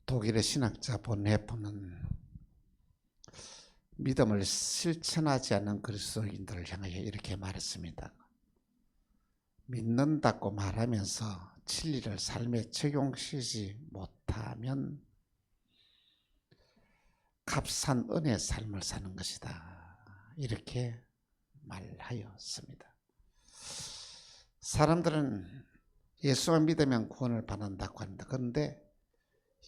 독일의 신학자 본 헤프는 믿음을 실천하지 않는 그리스도인들을 향하여 이렇게 말했습니다. 믿는다고 말하면서 진리를 삶에 적용시키지 못하면 값싼 은혜의 삶을 사는 것이다. 이렇게 말하였습니다. 사람들은 예수를 믿으면 구원을 받는다고 합니다. 그런데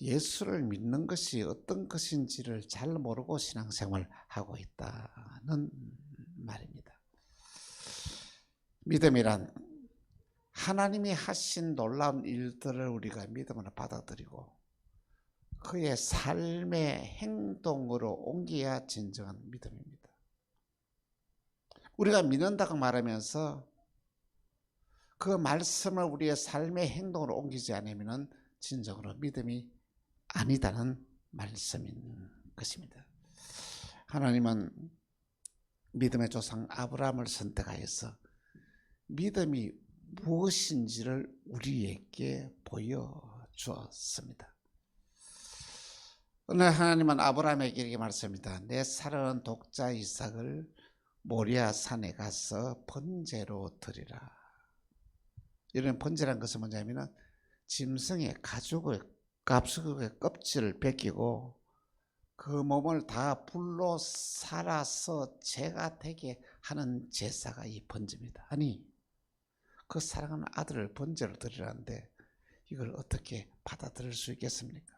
예수를 믿는 것이 어떤 것인지를 잘 모르고 신앙생활을 하고 있다는 말입니다. 믿음이란 하나님이 하신 놀라운 일들을 우리가 믿음으로 받아들이고 그의 삶의 행동으로 옮겨야 진정한 믿음입니다. 우리가 믿는다고 말하면서 그 말씀을 우리의 삶의 행동으로 옮기지 않으면 진정으로 믿음이 아니다는 말씀인 것입니다. 하나님은 믿음의 조상 아브라함을 선택하여서 믿음이 무엇인지를 우리에게 보여주었습니다. 오늘 하나님은 아브라함에게 이렇게 말씀합니다. 내 사랑하는 독자 이삭을 모리아 산에 가서 번제로 드리라. 이런 번제라는 것은 뭐냐면 짐승의 가죽의 갑수의 껍질을 벗기고 그 몸을 다 불로 살아서 죄가 되게 하는 제사가 이 번제입니다. 아니 그 사랑하는 아들을 번제로 드리라는데 이걸 어떻게 받아들일 수 있겠습니까?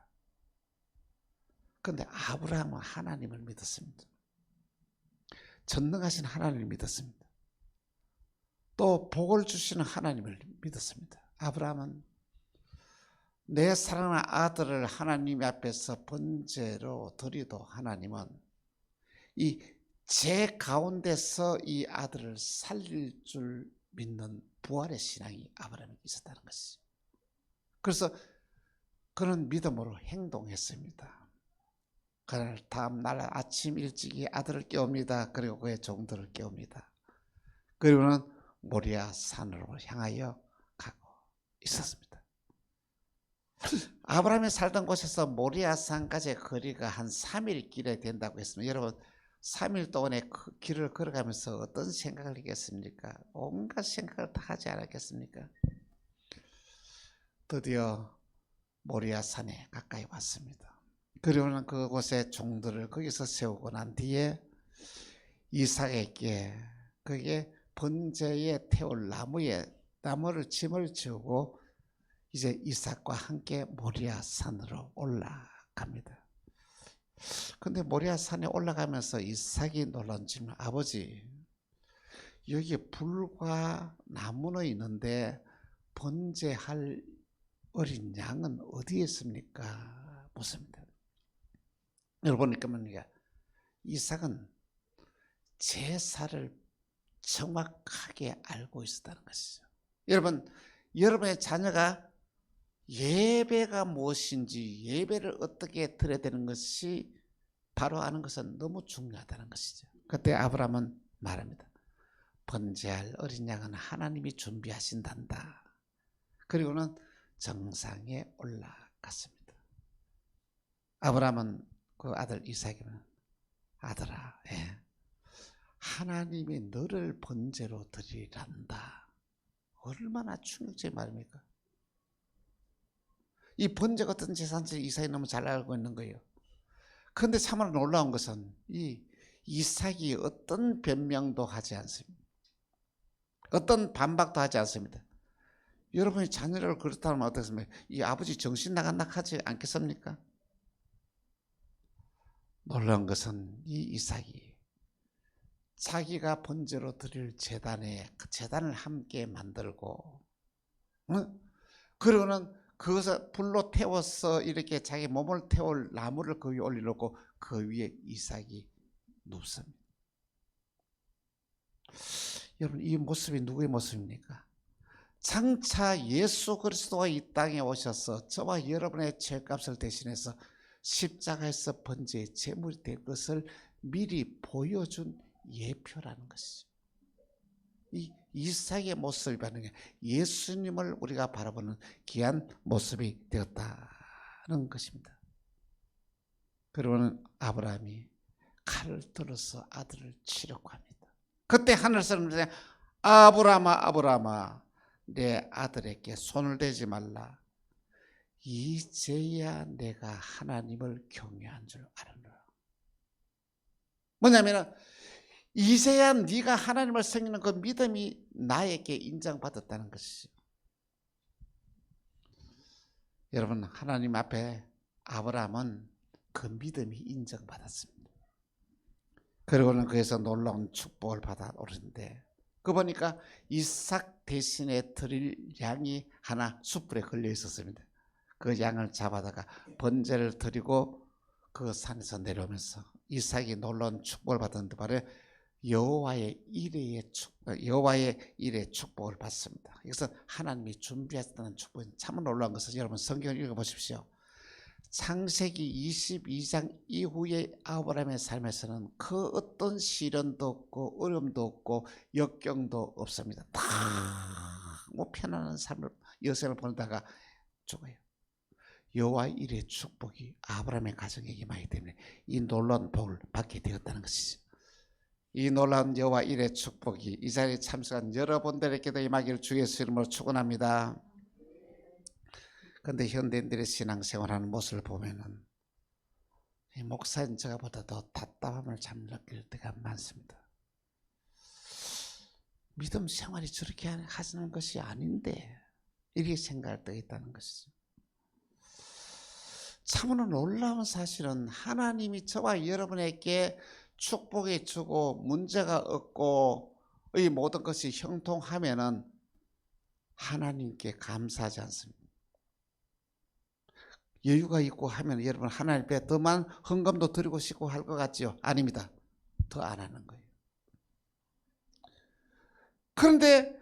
그런데 아브라함은 하나님을 믿었습니다. 전능하신 하나님을 믿었습니다. 또 복을 주시는 하나님을 믿었습니다. 아브라함은 내 사랑하는 아들을 하나님 앞에서 번제로 드리도 하나님은 이 죄 가운데서 이 아들을 살릴 줄 믿는 부활의 신앙이 아브라함에게 있었다는 것이죠. 그래서 그는 믿음으로 행동했습니다. 그날 다음 날 아침 일찍이 아들을 깨웁니다. 그리고 그의 종들을 깨웁니다. 그리고는 모리아 산으로 향하여 가고 있었습니다. 아브라함이 살던 곳에서 모리아 산까지의 거리가 한 3일 길에 된다고 했습니다. 여러분 3일 동안의 그 길을 걸어가면서 어떤 생각을 하겠습니까? 온갖 생각을 다 하지 않았겠습니까? 드디어 모리아 산에 가까이 왔습니다. 그리고는 그곳에 종들을 거기서 세우고 난 뒤에 이삭에게 그게 번제에 태울 나무를 짐을 지우고 이제 이삭과 함께 모리아 산으로 올라갑니다. 근데 모리아 산에 올라가면서 이삭이 놀란 질문, 아버지 여기 불과 나무는 있는데 번제할 어린 양은 어디에 있습니까? 묻습니다. 여러분 보니까 이삭은 제사를 정확하게 알고 있었다는 것이죠. 여러분, 여러분의 자녀가 예배가 무엇인지 예배를 어떻게 드려야 되는 것이 바로 아는 것은 너무 중요하다는 것이죠. 그때 아브라함은 말합니다. 번제할 어린 양은 하나님이 준비하신단다. 그리고는 정상에 올라갔습니다. 아브라함은 그 아들 이삭에는 아들아, 하나님이 너를 번제로 드리란다. 얼마나 충격적인 말입니까? 이 번제가 어떤 제사인지 이삭이 너무 잘 알고 있는 거예요. 그런데 참으로 놀라운 것은 이 이삭이 어떤 변명도 하지 않습니다. 어떤 반박도 하지 않습니다. 여러분이 자녀를 그렇다면 어떻습니까? 이 아버지 정신 나간다 하지 않겠습니까? 놀라운 것은 이 이삭이 자기가 번제로 드릴 제단을 함께 만들고 그러고는 그것을 불로 태워서 이렇게 자기 몸을 태울 나무를 그 위에 올려놓고 그 위에 이삭이 눕습니다. 여러분 이 모습이 누구의 모습입니까? 장차 예수 그리스도가 이 땅에 오셔서 저와 여러분의 죄값을 대신해서 십자가에서 번제의 제물이 된 것을 미리 보여준 예표라는 것이죠. 이 이삭의 모습을 받는 게 예수님을 우리가 바라보는 귀한 모습이 되었다 것입니다. 그러고는 아브라함이 칼을 들어서 아들을 치려고 합니다. 그때 하늘 사람들이 아브라함아 아브라함아 내 아들에게 손을 대지 말라. 이제야 내가 하나님을 경외한 줄 알았노라. 뭐냐면 이제야 네가 하나님을 섬기는 그 믿음이 나에게 인정받았다는 것이죠. 여러분, 하나님 앞에 아브라함은 그 믿음이 인정받았습니다. 그리고는 거기서 놀라운 축복을 받아 오르는데, 그 보니까 이삭 대신에 드릴 양이 하나 숯불에 걸려 있었습니다. 그 양을 잡아다가 번제를 드리고 그 산에서 내려오면서 이삭이 놀라운 축복을 받았는데, 바로 여호와의 일의 축복을 받습니다. 이것은 하나님이 준비했다는 축복은 참 놀라운 것은, 여러분 성경을 읽어보십시오. 창세기 22장 이후의 아브라함의 삶에서는 그 어떤 시련도 없고 어려움도 없고 역경도 없습니다. 다 편안한 삶을 여생을 보내다가 죽어요. 여호와의 일의 축복이 아브라함의 가정에 임하기 때문에 이 놀라운 복을 받게 되었다는 것이죠. 이 놀라운 여호와 일의 축복이 이 자리에 참석한 여러분들에게도 임하기를 주 예수 이름으로 축원합니다. 그런데 현대인들의 신앙생활하는 모습을 보면은 목사인 저보다 더 답답함을 참 느낄 때가 많습니다. 믿음 생활이 저렇게 하시는 것이 아닌데 이렇게 생각할 때가 있다는 것이죠. 참으로 놀라운 사실은 하나님이 저와 여러분에게 축복해 주고 문제가 없고 이 모든 것이 형통하면은 하나님께 감사하지 않습니다. 여유가 있고 하면 여러분 하나님 앞에 더 많은 헌금도 드리고 싶고 할 것 같지요? 아닙니다. 더 안 하는 거예요. 그런데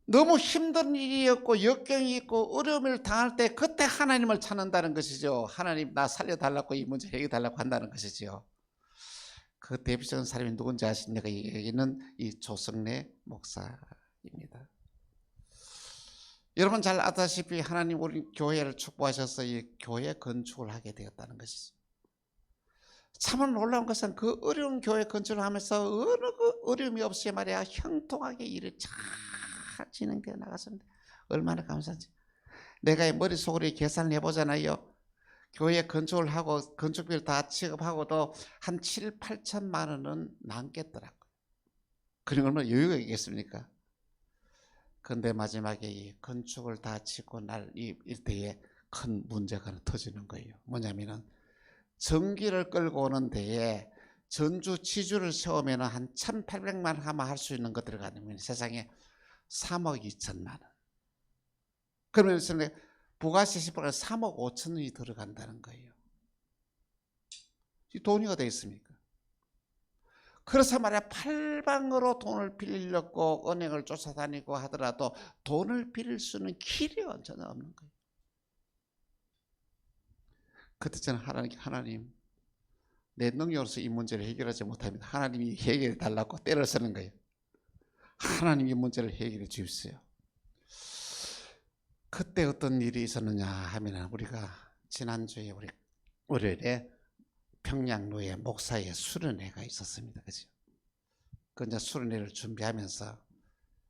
너무 힘든 일이었고 역경이 있고 어려움을 당할 때 그때 하나님을 찾는다는 것이죠. 하나님 나 살려달라고 이 문제 해결달라고 한다는 것이죠. 그 대표적인 사람이 누군지 아십니까? 여기는 이 조성래 목사입니다. 여러분 잘 아다시피 하나님 우리 교회를 축복하셔서 이 교회 건축을 하게 되었다는 것이죠. 참 놀라운 것은 그 어려운 교회 건축을 하면서 어느 그 어려움이 없이 말이야 형통하게 일이 잘 진행되어 나갔습니다. 얼마나 감사한지. 내가 머릿속으로 계산을 해보잖아요. 교회 건축을 하고 건축비를 다 취급하고도 한 7, 8천만 원은 남겠더라고요. 그런 얼마나 여유가 있겠습니까? 그런데 마지막에 이 건축을 다 짓고 날 이때에 큰 문제가 하나 터지는 거예요. 뭐냐면은 전기를 끌고 오는 데에 전주 지주를 세우면 한 1,800만 원 하면 할 수 있는 것들을 가지면 세상에 3억 2천만 원. 그러면서 부가세 10%가 3억 5천 원이 들어간다는 거예요. 이 돈이 어디 있습니까? 그래서 말이야 팔방으로 돈을 빌리려고 은행을 쫓아다니고 하더라도 돈을 빌릴 수 있는 길이 전혀 없는 거예요. 그때 저는 하나님 내 능력으로서 이 문제를 해결하지 못합니다. 하나님이 해결해 달라고 때를 쓰는 거예요. 하나님이 문제를 해결해 주십시오. 그때 어떤 일이 있었느냐 하면 우리가 지난주에 우리 월요일에 평양로에 목사의 수련회가 있었습니다. 그죠? 그 이제 수련회를 준비하면서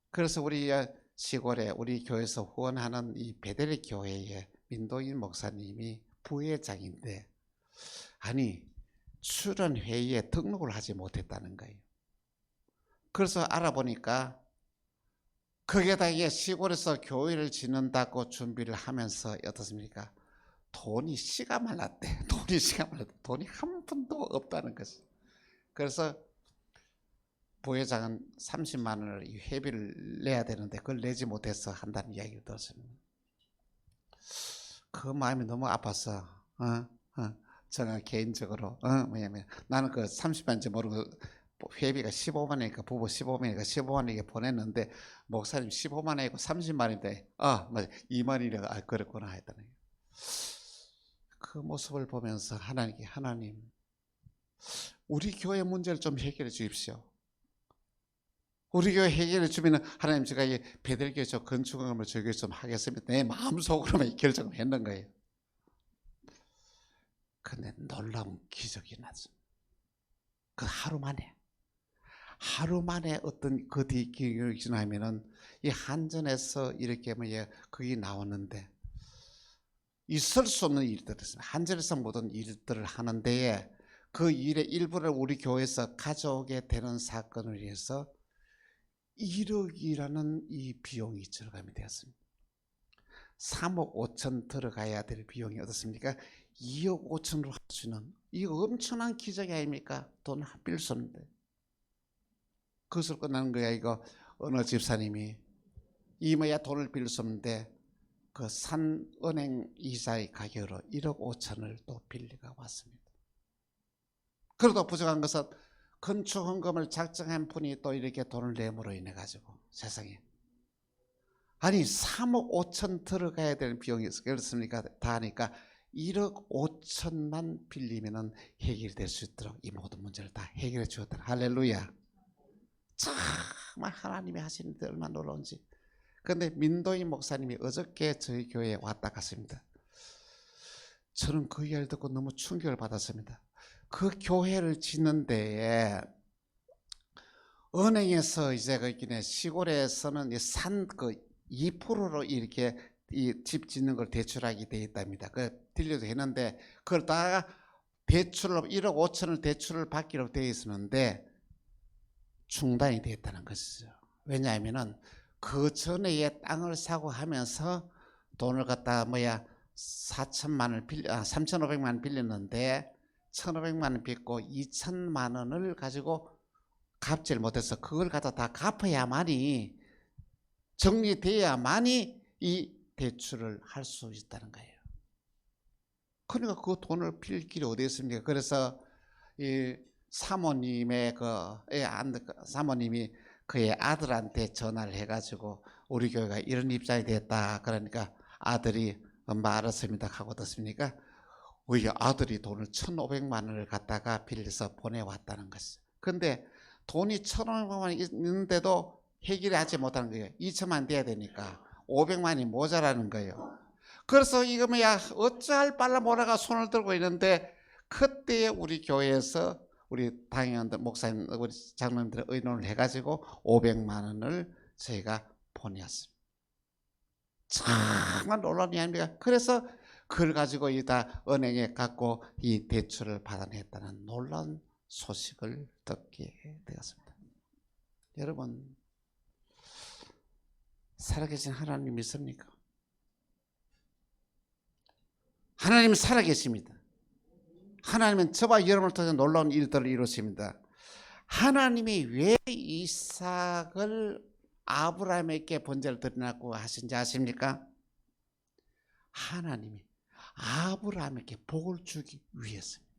그래서 우리 시골에 우리 교회에서 후원하는 이 베델리 교회의 민동인 목사님이 부회장인데 아니 수련회에 등록을 하지 못했다는 거예요. 그래서 알아보니까 거기에다 시골에서 교회를 짓는다고 준비를 하면서 어떻습니까? 돈이 씨가 말랐대. 돈이 한 푼도 없다는 것이. 그래서 부회장은 30만 원을 회비를 내야 되는데 그걸 내지 못해서 한다는 이야기를 들었습니다. 그 마음이 너무 아파서 제가 개인적으로 뭐냐면 나는 그 30만인지 모르고 회비가 15만 원이니까 부부 15만이니까 15만 원이게 보냈는데 목사님 15만 원이고 30만 원인데 맞아 2만 원이라 그랬구나 했다는 거예요. 그 모습을 보면서 하나님 우리 교회 문제를 좀 해결해 주십시오. 우리 교회 해결해 주면 하나님 제가 이 베델교회 저 건축을 저기 좀 하겠습니다. 내 마음속으로만 결정을 했는 거예요. 근데 놀라운 기적이 났습니다. 그 하루 만에 어떤 그 뒤 기적이 지나면은 이 한전에서 이렇게 거기 나오는데 있을 수 없는 일들이었습니다. 한전에서 모든 일들을 하는 데에 그 일의 일부를 우리 교회에서 가져오게 되는 사건을 위해서 1억이라는 이 비용이 들어가게 되었습니다. 3억 5천 들어가야 될 비용이 어떻습니까? 2억 5천으로 할 수 있는 이거 엄청난 기적이 아닙니까? 돈 빌 수 없는데. 그것으로 끝나는 거야. 이거 어느 집사님이 돈을 빌 수 없는데 그 산 은행 이자의 가격으로 1억 5천을 또 빌리가 왔습니다. 그래도 부족한 것은 건축 헌금을 작정한 분이 또 이렇게 돈을 내므로 인해 가지고 세상에 아니 3억 5천 들어가야 되는 비용이 그렇습니까? 다 하니까 1억 5천만 빌리면은 해결이 될 수 있도록 이 모든 문제를 다 해결해 주었다. 할렐루야. 정말 하나님이 하시는 데 얼마나 놀라운지. 그런데 민도인 목사님이 어저께 저희 교회에 왔다 갔습니다. 저는 그 이야기를 듣고 너무 충격을 받았습니다. 그 교회를 짓는 데에 은행에서 이제 거기네 시골에서는 산 그 2%로 이렇게 이 집 짓는 걸 대출하게 돼 있답니다. 그 들려도 했는데 그걸 다 대출로 1억 5천을 대출을 받기로 되어 있었는데 중단이 됐다는 것이죠. 왜냐하면은 그 전에 땅을 사고 하면서 돈을 갖다 3,500만 원 빌렸는데 1,500만 원 빚고 2천만 원을 가지고 갚지를 못해서 그걸 갖다 다 갚아야만이 정리돼야만이 이 대출을 할 수 있다는 거예요. 그러니까 그 돈을 빌 길이 어디 있습니까? 그래서 이 사모님의 사모님이 그의 아들한테 전화를 해가지고 우리 교회가 이런 입장이 됐다. 그러니까 아들이 엄마 알았습니다 하고 어떻습니까? 우리 아들이 돈을 1,500만 원을 갖다가 빌려서 보내왔다는 것이죠. 그런데 돈이 1,500만 원이 있는데도 해결하지 못하는 거예요. 2천만 원 돼야 되니까 500만 원이 모자라는 거예요. 그래서 이거 어찌할 바를 모르가 손을 들고 있는데 그때 우리 교회에서 우리 당회원들 목사님 우리 장로님들 의논을 해가지고 500만 원을 저희가 보내었습니다. 정말 놀라운 일입니다. 그래서 그걸 가지고 이다 은행에 갖고 이 대출을 받아냈다는 놀라운 소식을 듣게 되었습니다. 여러분 살아계신 하나님 믿습니까? 하나님 살아계십니다. 하나님은 저와 여러분을 통해 놀라운 일들을 이루십니다. 하나님이 왜 이삭을 아브라함에게 번제를 드리라고 하신지 아십니까? 하나님이 아브라함에게 복을 주기 위해서입니다.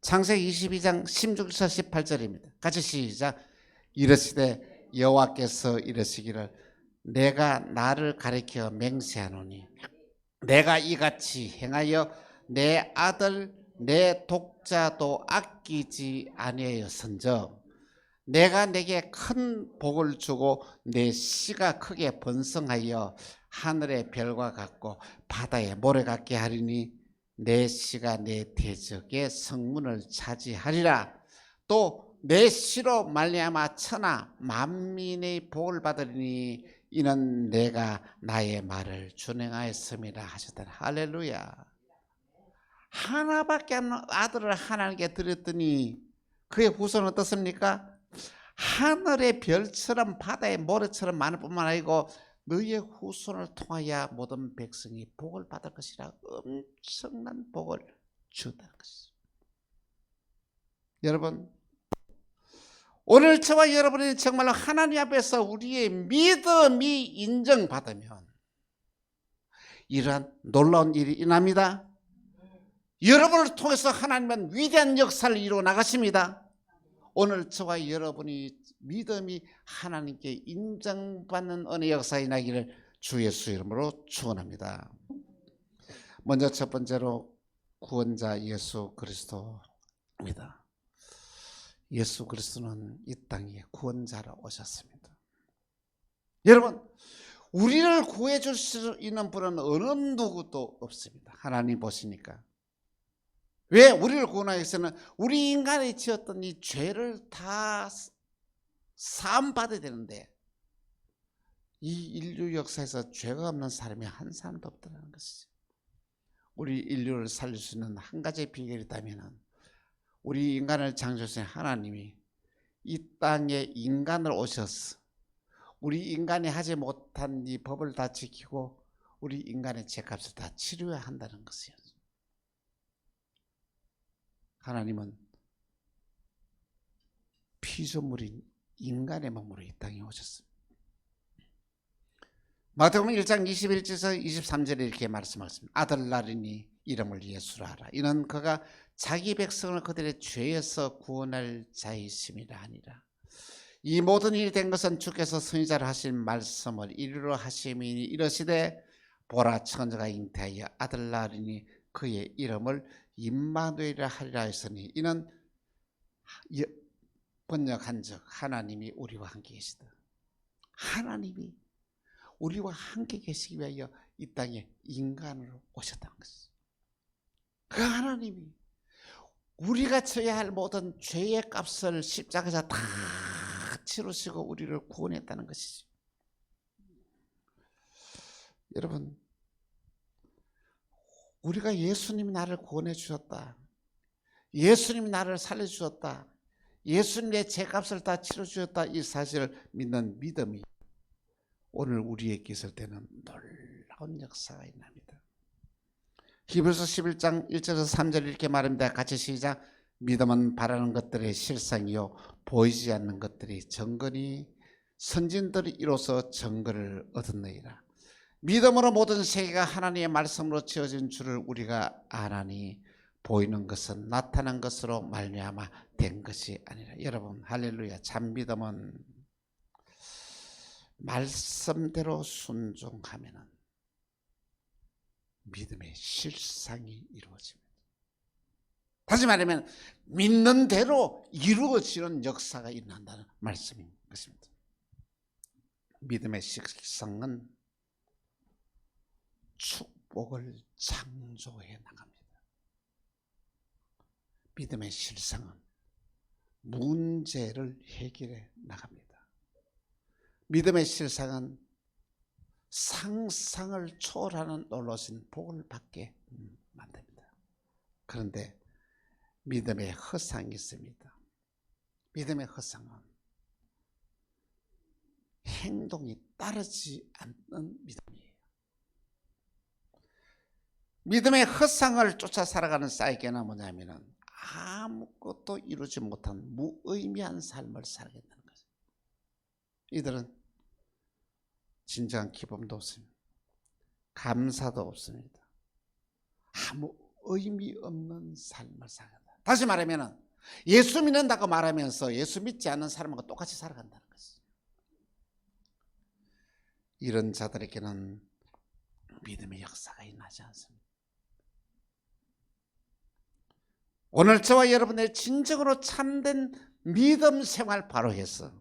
창세기 22장 16절 18절입니다. 같이 시작. 이르시되 여호와께서 이르시기를 내가 나를 가리켜 맹세하노니 내가 이같이 행하여 내 아들 내 독자도 아끼지 아니하였은즉 내가 내게 큰 복을 주고 내 씨가 크게 번성하여 하늘의 별과 같고 바다의 모래 같게 하리니 내 씨가 내 대적의 성문을 차지하리라. 또 내 씨로 말미암아 천하 만민의 복을 받으리니 이는 내가 나의 말을 준행하였음이라 하셨다. 할렐루야. 하나밖에 없는 아들을 하나님께 드렸더니 그의 후손은 어떻습니까? 하늘의 별처럼 바다의 모래처럼 많을 뿐만 아니고 너의 후손을 통하여 모든 백성이 복을 받을 것이라 엄청난 복을 주었다는 것이죠. 여러분 오늘 저와 여러분이 정말로 하나님 앞에서 우리의 믿음이 인정받으면 이러한 놀라운 일이 일어납니다. 여러분을 통해서 하나님은 위대한 역사를 이루어 나가십니다. 오늘 저와 여러분이 믿음이 하나님께 인정받는 은혜 역사에 나기를 주 예수 이름으로 축원합니다. 먼저 첫 번째로 구원자 예수 그리스도입니다. 예수 그리스도는 이 땅에 구원자로 오셨습니다. 여러분 우리를 구해 줄 수 있는 분은 어느 누구도 없습니다. 하나님 보시니까 왜? 우리를 구원하기 위해서는 우리 인간이 지었던 이 죄를 다 사함받아야 되는데 이 인류 역사에서 죄가 없는 사람이 한 사람도 없다는 것이죠. 우리 인류를 살릴 수 있는 한 가지 비결이 있다면 우리 인간을 창조하신 하나님이 이 땅에 인간을 오셔서 우리 인간이 하지 못한 이 법을 다 지키고 우리 인간의 죄값을 다 치료해야 한다는 것이에요. 하나님은 피조물인 인간의 몸으로 이 땅에 오셨습니다. 마태복음 1장 21절에서 23절에 이렇게 말씀하셨습니다. 아들날이니 이름을 예수라 하라. 이는 그가 자기 백성을 그들의 죄에서 구원할 자이심이라 하니라. 이 모든 일이 된 것은 주께서 선지자로 하신 말씀을 이루려 하심이니 이르시되 보라 천자가 잉태하여 아들 낳으리니 그의 이름을 임마누엘이라 하리라 했으니 이는 번역한즉 하나님이 우리와 함께 계시다. 하나님이 우리와 함께 계시기 위하여 이 땅에 인간으로 오셨다는 것이죠. 그 하나님이 우리가 져야 할 모든 죄의 값을 십자가에서 다 치르시고 우리를 구원했다는 것이죠. 여러분, 우리가 예수님이 나를 구원해 주셨다, 예수님이 나를 살려 주셨다, 예수님의 죄값을 다 치러 주셨다, 이 사실을 믿는 믿음이 오늘 우리에게 있을 때는 놀라운 역사가 일어납니다. 히브리서 11장 1절에서 3절 이렇게 말합니다. 같이 시작. 믿음은 바라는 것들의 실상이요 보이지 않는 것들이 정근이 선진들이 이로써 정근을 얻었느니라. 믿음으로 모든 세계가 하나님의 말씀으로 지어진 줄을 우리가 아나니 보이는 것은 나타난 것으로 말미암아 된 것이 아니라. 여러분 할렐루야. 참 믿음은 말씀대로 순종하면 믿음의 실상이 이루어집니다. 다시 말하면 믿는 대로 이루어지는 역사가 일어난다는 말씀인 것입니다. 믿음의 실상은 축복을 창조해 나갑니다. 믿음의 실상은 문제를 해결해 나갑니다. 믿음의 실상은 상상을 초월하는 놀라신 복을 받게 만듭니다. 그런데 믿음의 허상이 있습니다. 믿음의 허상은 행동이 따르지 않는 믿음이에요. 믿음의 허상을 쫓아 살아가는 사이게는 뭐냐면 아무것도 이루지 못한 무의미한 삶을 살게 되는 거죠. 이들은 진정한 기쁨도 없습니다. 감사도 없습니다. 아무 의미 없는 삶을 살아간다. 다시 말하면 예수 믿는다고 말하면서 예수 믿지 않는 사람과 똑같이 살아간다는 것이죠. 이런 자들에게는 믿음의 역사가 일어나지 않습니다. 오늘 저와 여러분의 진정으로 참된 믿음 생활 바로 해서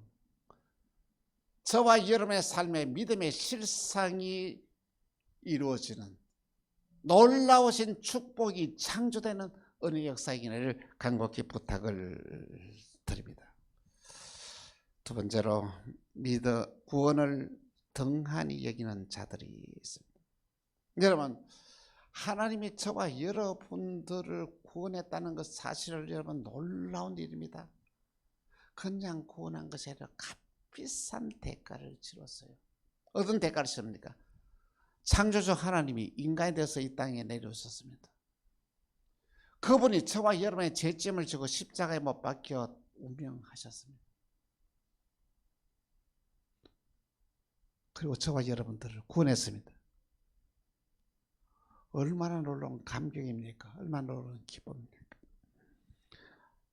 저와 여러분의 삶에 믿음의 실상이 이루어지는 놀라우신 축복이 창조되는 은혜 역사이기를 간곡히 부탁을 드립니다. 두 번째로 구원을 등한히 여기는 자들이 있습니다. 여러분, 하나님이 저와 여러분들을 구원했다는 것 사실을 여러분 놀라운 일입니다. 그냥 구원한 것이 아니라 값비싼 대가를 치렀어요. 어떤 대가를 치릅니까? 창조주 하나님이 인간이 되어서 이 땅에 내려오셨습니다. 그분이 저와 여러분의 죄짐을 지고 십자가에 못 박혀 운명하셨습니다. 그리고 저와 여러분들을 구원했습니다. 얼마나 놀라운 감격입니까? 얼마나 놀라운 기쁨입니까?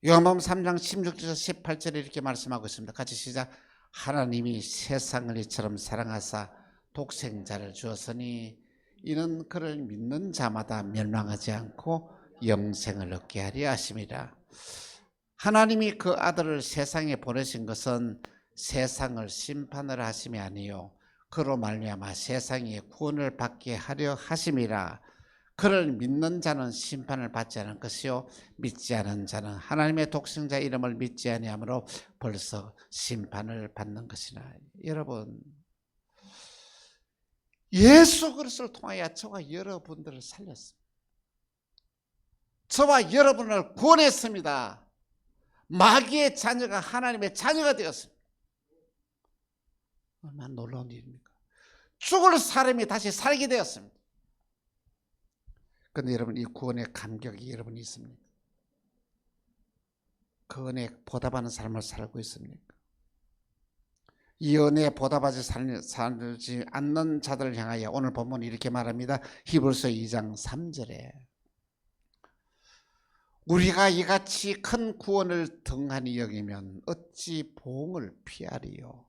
요한복음 3장 16절에서 18절에 이렇게 말씀하고 있습니다. 같이 시작. 하나님이 세상을 이처럼 사랑하사 독생자를 주었으니 이는 그를 믿는 자마다 멸망하지 않고 영생을 얻게 하려 하심이라. 하나님이 그 아들을 세상에 보내신 것은 세상을 심판을 하심이 아니요 그로 말미암아 세상에 구원을 받게 하려 하심이라. 그를 믿는 자는 심판을 받지 않을 것이요 믿지 않은 자는 하나님의 독생자 이름을 믿지 아니하므로 벌써 심판을 받는 것이나. 여러분, 예수 그리스도를 통하여 저와 여러분들을 살렸습니다. 저와 여러분을 구원했습니다. 마귀의 자녀가 하나님의 자녀가 되었습니다. 얼마나 놀라운 일입니까? 죽을 사람이 다시 살게 되었습니다. 그런데 여러분, 이 구원의 감격이 여러분이 있습니까? 그 은혜에 보답하는 삶을 살고 있습니까? 이 은혜에 보답하지 살지 않는 자들을 향하여 오늘 본문이 이렇게 말합니다. 히브리서 2장 3절에 우리가 이같이 큰 구원을 등한히 여기면 어찌 보응을 피하리요.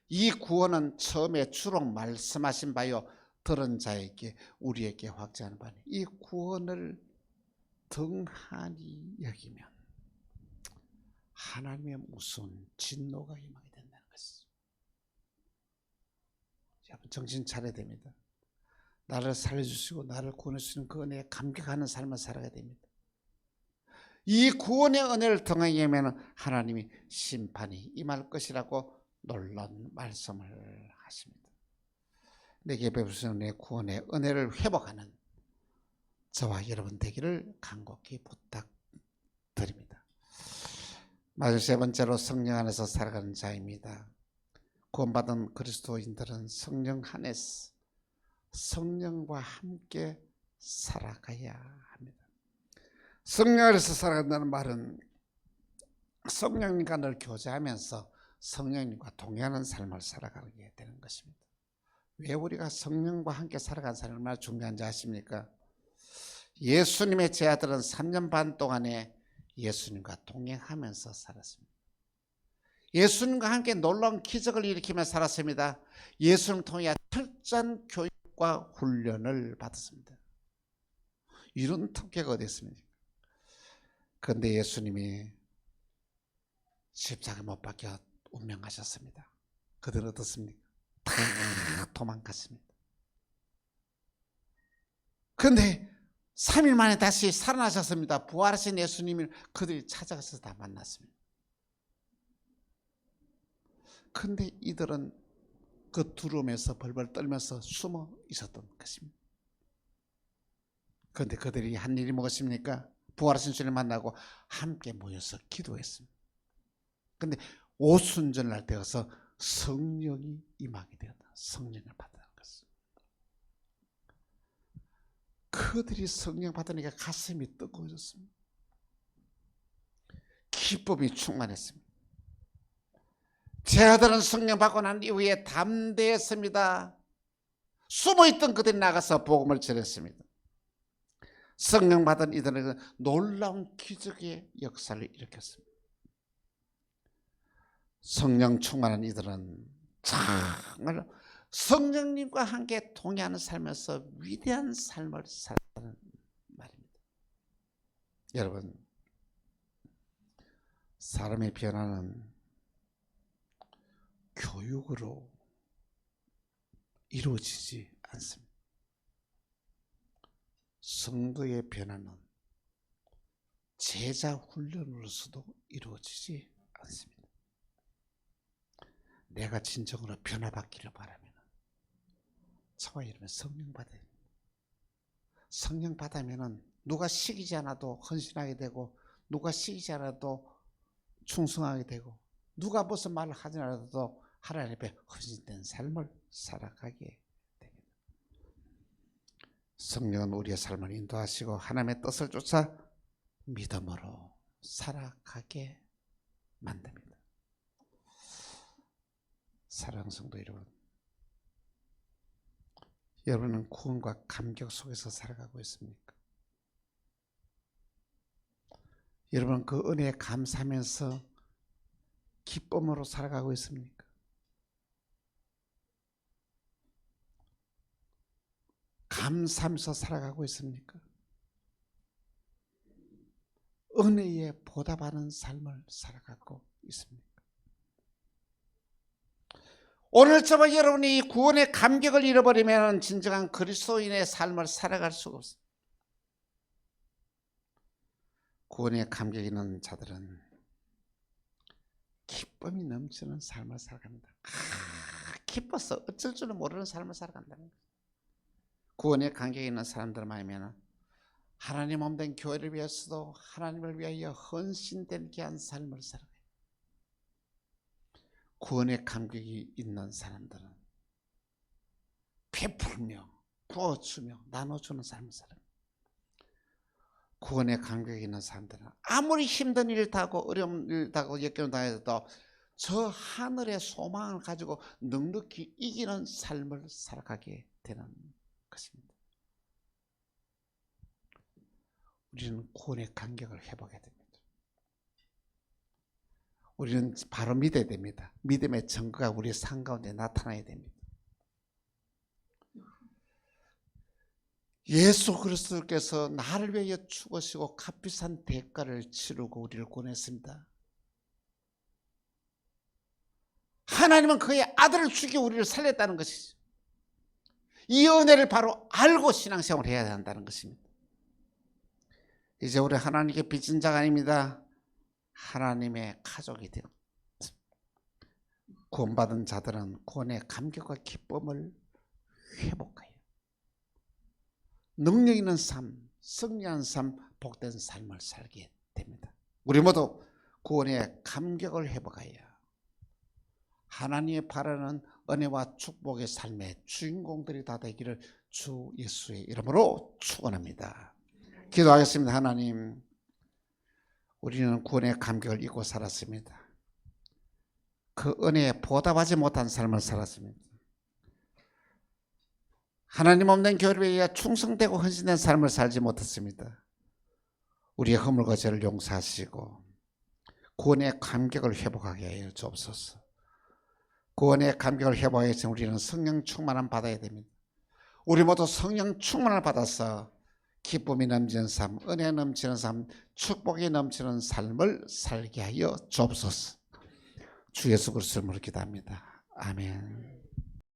이 구원은 처음에 주로 말씀하신 바요 들은 자에게 우리에게 확증하는 바니. 이 구원을 등한히 여기면 하나님의 무서운 진노가 임하게 된다는 것이죠. 여러분, 정신 차려야 됩니다. 나를 살려주시고 나를 구원해 주시는 그 은혜에 감격하는 삶을 살아야 됩니다. 이 구원의 은혜를 등하려면 하나님이 심판이 임할 것이라고 놀라운 말씀을 하십니다. 내게 베푸시는 내 구원의 은혜를 회복하는 저와 여러분 되기를 간곡히 부탁드립니다. 마지막 세 번째로 성령 안에서 살아가는 자입니다. 구원받은 그리스도인들은 성령 안에서 성령과 함께 살아가야 합니다. 성령 안에서 살아간다는 말은 성령님과 늘 교제하면서 성령님과 동행하는 삶을 살아가게 되는 것입니다. 왜 우리가 성령과 함께 살아가는 삶이 얼마나 중요한지 아십니까? 예수님의 제자들은 3년 반 동안에 예수님과 동행하면서 살았습니다. 예수님과 함께 놀라운 기적을 일으키며 살았습니다. 예수님을 통해 철저한 교육과 훈련을 받았습니다. 이런 특혜가 어디 있습니까? 그런데 예수님이 십자가 못 박혀 운명하셨습니다. 그들은 어떻습니까? 다 도망갔습니다. 그런데 3일 만에 다시 살아나셨습니다. 부활하신 예수님을 그들이 찾아가서 다 만났습니다. 그런데 이들은 그 두려움에서 벌벌 떨면서 숨어 있었던 것입니다. 그런데 그들이 한 일이 무엇입니까? 부활하신 주님을 만나고 함께 모여서 기도했습니다. 그런데 오순절날 되어서 성령이 임하게 되었다. 성령을 받는 것을. 그들이 성령 받으니까 가슴이 뜨거워졌습니다. 기쁨이 충만했습니다. 제자들은 성령 받고 난 이후에 담대했습니다. 숨어있던 그들이 나가서 복음을 전했습니다. 성령 받은 이들은 놀라운 기적의 역사를 일으켰습니다. 성령 충만한 이들은 정말 성령님과 함께 동행하는 삶에서 위대한 삶을 살아가는 말입니다. 여러분, 사람의 변화는 교육으로 이루어지지 않습니다. 성도의 변화는 제자 훈련으로서도 이루어지지 않습니다. 내가 진정으로 변화받기를 바라면 저와 여러분 성령 받아야 됩니다. 성령 받으면 누가 시키지 않아도 헌신하게 되고, 누가 시키지 않아도 충성하게 되고, 누가 무슨 말을 하지 않아도 하나님 앞에 헌신된 삶을 살아가게 됩니다. 성령은 우리의 삶을 인도하시고 하나님의 뜻을 쫓아 믿음으로 살아가게 만듭니다. 사랑하는 성도 여러분, 여러분은 구원과 감격 속에서 살아가고 있습니까? 여러분은 그 은혜에 감사하면서 기쁨으로 살아가고 있습니까? 감사하면서 살아가고 있습니까? 은혜에 보답하는 삶을 살아가고 있습니까? 오늘 저와 여러분이 구원의 감격을 잃어버리면 진정한 그리스도인의 삶을 살아갈 수가 없습니다. 구원의 감격이 있는 자들은 기쁨이 넘치는 삶을 살아갑니다. 기뻐서 어쩔 줄은 모르는 삶을 살아간다는 거예요. 구원의 감격이 있는 사람들 말이면 하나님 몸된 교회를 위해서도 하나님을 위하여 헌신된 귀한 삶을 살아가요. 구원의 감격이 있는 사람들은 베풀며 부어주며 나눠주는 삶을 살아요. 구원의 감격이 있는 사람들은 아무리 힘든 일 타고 어려운 일 타고 역경을 당해도 저 하늘의 소망을 가지고 넉넉히 이기는 삶을 살아가게 되는 것입니다. 우리는 구원의 감격을 회복해야 됩니다. 우리는 바로 믿어야 됩니다. 믿음의 증거가 우리의 삶 가운데 나타나야 됩니다. 예수 그리스도께서 나를 위하여 죽으시고 값비싼 대가를 치르고 우리를 구원했습니다. 하나님은 그의 아들을 죽여 우리를 살렸다는 것이죠. 이 은혜를 바로 알고 신앙생활을 해야 한다는 것입니다. 이제 우리 하나님께 빚진 자가 아닙니다. 하나님의 가족이 되어 구원받은 자들은 구원의 감격과 기쁨을 회복하여 능력 있는 삶, 승리한 삶, 복된 삶을 살게 됩니다. 우리 모두 구원의 감격을 회복하여 하나님의 바라는 은혜와 축복의 삶의 주인공들이 다 되기를 주 예수의 이름으로 축원합니다. 기도하겠습니다. 하나님, 우리는 구원의 감격을 잊고 살았습니다. 그 은혜에 보답하지 못한 삶을 살았습니다. 하나님 없는 교회를 위해 충성되고 헌신된 삶을 살지 못했습니다. 우리의 허물과 죄를 용서하시고 구원의 감격을 회복하게 하여 주옵소서. 구원의 감격을 회복해서 우리는 성령 충만함 받아야 됩니다. 우리 모두 성령 충만을 받아서 기쁨이 넘치는 삶, 은혜 넘치는 삶, 축복이 넘치는 삶을 살게 하여 주옵소서. 주 예수 그리스도를 기도합니다. 아멘.